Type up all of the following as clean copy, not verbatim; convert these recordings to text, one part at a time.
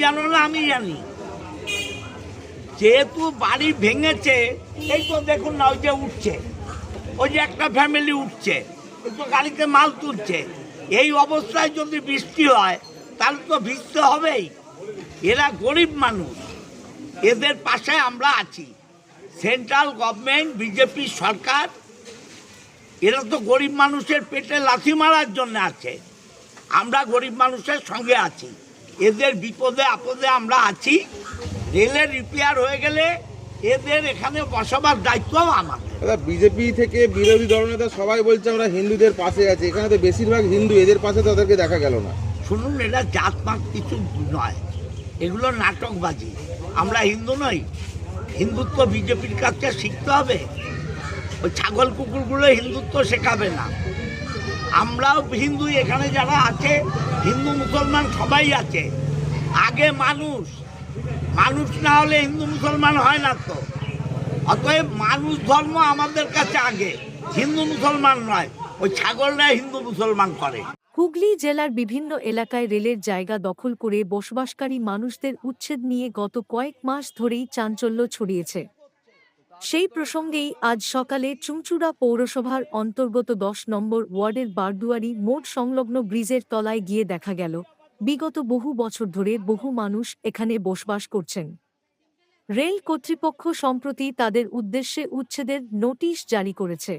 জানো না আমি জানি। যেহেতু বাড়ি ভেঙেছে, এই তো দেখুন না, ওই যে উঠছে, ওই যে একটা ফ্যামিলি উঠছে, ওই তো গাড়িতে মাল তুলছে। এই অবস্থায় যদি বৃষ্টি হয় তাহলে তো ভিজতে হবেই। এরা গরিব মানুষ, এদের পাশে আমরা আছি। সেন্ট্রাল গভর্নমেন্ট, বিজেপি সরকার, এরা তো গরিব মানুষের পেটে লাথি মারার জন্য আছে। আমরা গরিব মানুষের সঙ্গে আছি, এদের বিপদে আপদে আমরা আছি। রেলের রিপেয়ার হয়ে গেলে এদের এখানে বসবার দায়িত্বও আমাদের। বিজেপি থেকে বিরোধী দলনেতা সবাই বলছে আমরা হিন্দুদের পাশে আছি, এখানে তো বেশিরভাগ হিন্দু, এদের পাশে তো তাদেরকে দেখা গেল না। শুনুন, এটা জাতপাত কিছু নয়, এগুলো নাটকবাজি। আমরা হিন্দু নই, হিন্দুত্ব বিজেপির কাছে শিখতে হবে। ওই ছাগল কুকুরগুলো হিন্দুত্ব শেখাবে না। আমরাও হিন্দু, এখানে যারা আছে হিন্দু মুসলমান সবাই আছে। আগে মানুষ, মানুষ না হলে হিন্দু মুসলমান হয় না তো। অতএব মানুষ ধর্ম আমাদের কাছে আগে, হিন্দু মুসলমান নয়। ওই ছাগলরা হিন্দু মুসলমান করে। হুগলি জেলার বিভিন্ন এলাকায় রেলের জায়গা দখল করে বসবাসকারী মানুষদের উচ্ছেদ নিয়ে গত কয়েক মাস ধরেই চাঞ্চল্য ছড়িয়েছে। সেই প্রসঙ্গেই আজ সকালে চুঁচুড়া পৌরসভার অন্তর্গত 10 নম্বর ওয়ার্ডের বারদুয়ারি মোড় সংলগ্ন ব্রিজের তলায় গিয়ে দেখা গেল বিগত বহু বছর ধরে বহু মানুষ এখানে বসবাস করছেন। রেল কর্তৃপক্ষ সম্প্রতি তাদের উদ্দেশ্যে উচ্ছেদের নোটিশ জারি করেছে।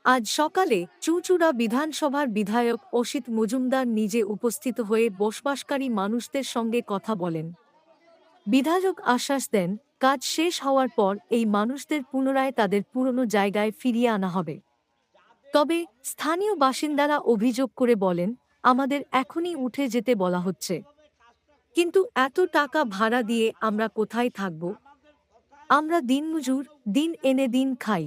আজ সকালে চুঁচুড়া বিধানসভার বিধায়ক অসিত মজুমদার নিজে উপস্থিত হয়ে বসবাসকারী মানুষদের সঙ্গে কথা বলেন। বিধায়ক আশ্বাস দেন, কাজ শেষ হওয়ার পর এই মানুষদের পুনরায় তাদের পুরনো জায়গায় ফিরিয়ে আনা হবে। তবে স্থানীয় বাসিন্দারা অভিযোগ করে বলেন, আমাদের এখনই উঠে যেতে বলা হচ্ছে, কিন্তু এত টাকা ভাড়া দিয়ে আমরা কোথায় থাকব? আমরা দিনমজুর, দিন এনে দিন খাই।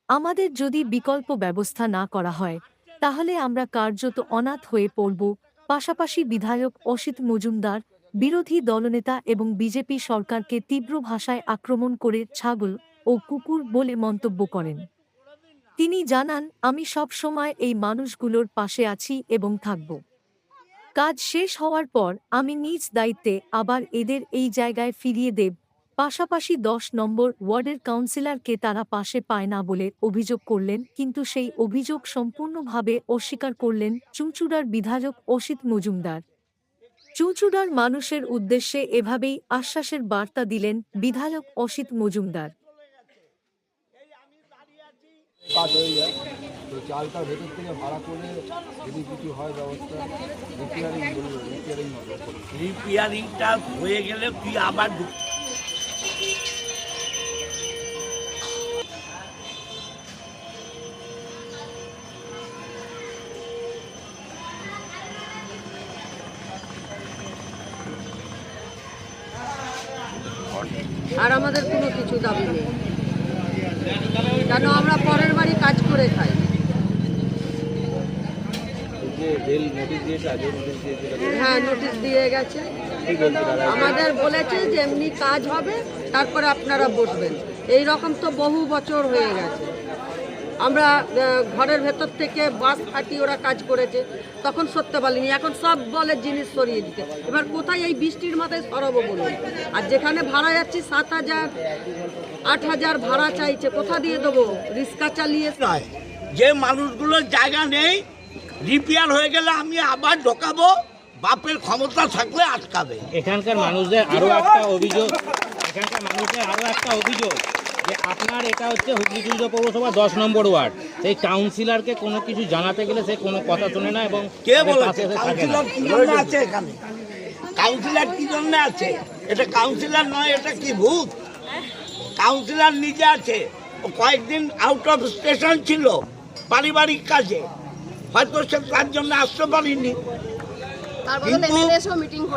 আমাদের যদি বিকল্প ব্যবস্থা না করা হয় তাহলে আমরা কার্যত অনাথ হয়ে পড়ব। পাশাপাশি বিধায়ক অসিত মজুমদার বিরোধী দলনেতা এবং বিজেপি সরকারকে তীব্র ভাষায় আক্রমণ করে ছাগল ও কুকুর বলে মন্তব্য করেন। তিনি জানান, আমি সব সময় এই মানুষগুলোর পাশে আছি এবং থাকব। কাজ শেষ হওয়ার পর আমি নিজ দায়িত্বে আবার এদের এই জায়গায় ফিরিয়ে দেব। পাশাপাশি 10 নম্বর ওয়ার্ডের কাউন্সিলরকে তারা পাশে পায় না বলে অভিযোগ করলেন, কিন্তু সেই অভিযোগ সম্পূর্ণভাবে অস্বীকার করলেন চুঁচুড়ার বিধায়ক অসিত মজুমদার। চুঁচুড়ার মানুষের উদ্দেশ্যে এভাবেই আশ্বাসের বার্তা দিলেন বিধায়ক অসিত মজুমদার। কাজ হয়ে যায় তো চালটার ভেতর থেকে ভাড়া করে যদি কিছু হয় ব্যবস্থা রিপেয়ারিংটা হয়ে গেলে তুই আবার আর আমাদের কোনো কিছু দাবি নেই, কেন আমরা পরের বাড়ি কাজ করে খাই। হ্যাঁ, নোটিশ দিয়ে গেছে। আমাদের বলেছে যে এমনি কাজ হবে, তারপরে আপনারা বসবেন। এই রকম তো বহু বছর হয়ে গেছে। আমরা ঘরের ভেতর থেকে বাস ফাটিয়ে ওরা কাজ করেছে, তখন সরতে পারিনি। এখন সব বলে জিনিস সরিয়ে দিতে। এবার কোথায় এই বৃষ্টির মাথায় সরাবো বলুন? আর যেখানে ভাড়া যাচ্ছি 7,000 8,000 ভাড়া চাইছে, কোথা দিয়ে দেবো? রিক্সা চালিয়ে নয়। যে মানুষগুলোর জায়গা নেই, রিপেয়ার হয়ে গেলে আমি আবার ঢোকাবো, বাপের ক্ষমতা থাকলে আটকাবে। এখানকার মানুষদের আরও একটা অভিযোগ, যে আপনার এটা হচ্ছে হুগলি চুঁচুড়া পৌরসভা 10 নম্বর ওয়ার্ড। সেই কাউন্সিলরকে কোনো কিছু জানাতে গেলে সে কোনো কথা শোনে না এবং কে বলেছে কাউন্সিলর কি জন্য আছে এখানে? কাউন্সিলর কি জন্য আছে? এটা কাউন্সিলর নয়, এটা কি ভূত? কাউন্সিলর নিজে আছে, ও কয়েকদিন আউট অফ স্টেশন ছিল পারিবারিক কাজে, হয়তো সে তার জন্য আসতে পারিনি।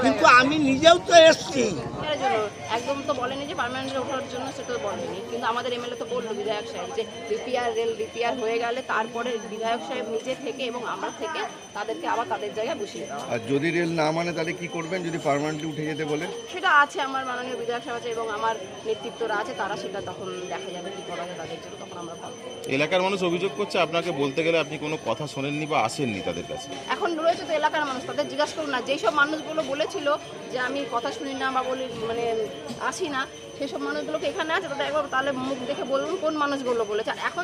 কিন্তু আমি নিজেও তো এসছি, সরকারের জন্য একদম তো বলেনি যে পার্মানেন্টে ওঠার জন্য, সেটা তো বলেনি, কিন্তু আমাদের এমএলএ তো বললো বিধায়ক সাহেব যে রিপেয়ার রেল রিপেয়ার হয়ে গেলে তারপরে বিধায়ক সাহেব নিজে থেকে এবং আমরা থেকে তাদেরকে আবার তাদের জায়গায় বসিয়ে দেওয়া। আর যদি রেল না মানে তাহলে কি করবেন যদি পার্মানেন্টলি উঠে যেতে বলে? সেটা আছে, আমার মাননীয় বিধায়ক সাহেব আছে এবং আমার নেতৃত্বরা আছে, তারা সেটা তখন দেখা যাবে কি করা যায় তাদের জন্য, তখন আমরা পাবো। এলাকার মানুষ অভিযোগ করছে আপনাকে বলতে গেলে আপনি কোনো কথা শোনেননি বা আসেননি তাদের কাছে। এখন রয়েছে তো এলাকার মানুষ, তাদের জিজ্ঞাসা করুন না। যেসব মানুষগুলো বলেছিল যে আমি কথা শুনি না বা বলি মানে আসি না, সেসব মানুষগুলোকে এখানে আছে, তাদের একবার তাহলে মুখ দেখে বলুন কোন মানুষগুলো বলেছে। আর এখন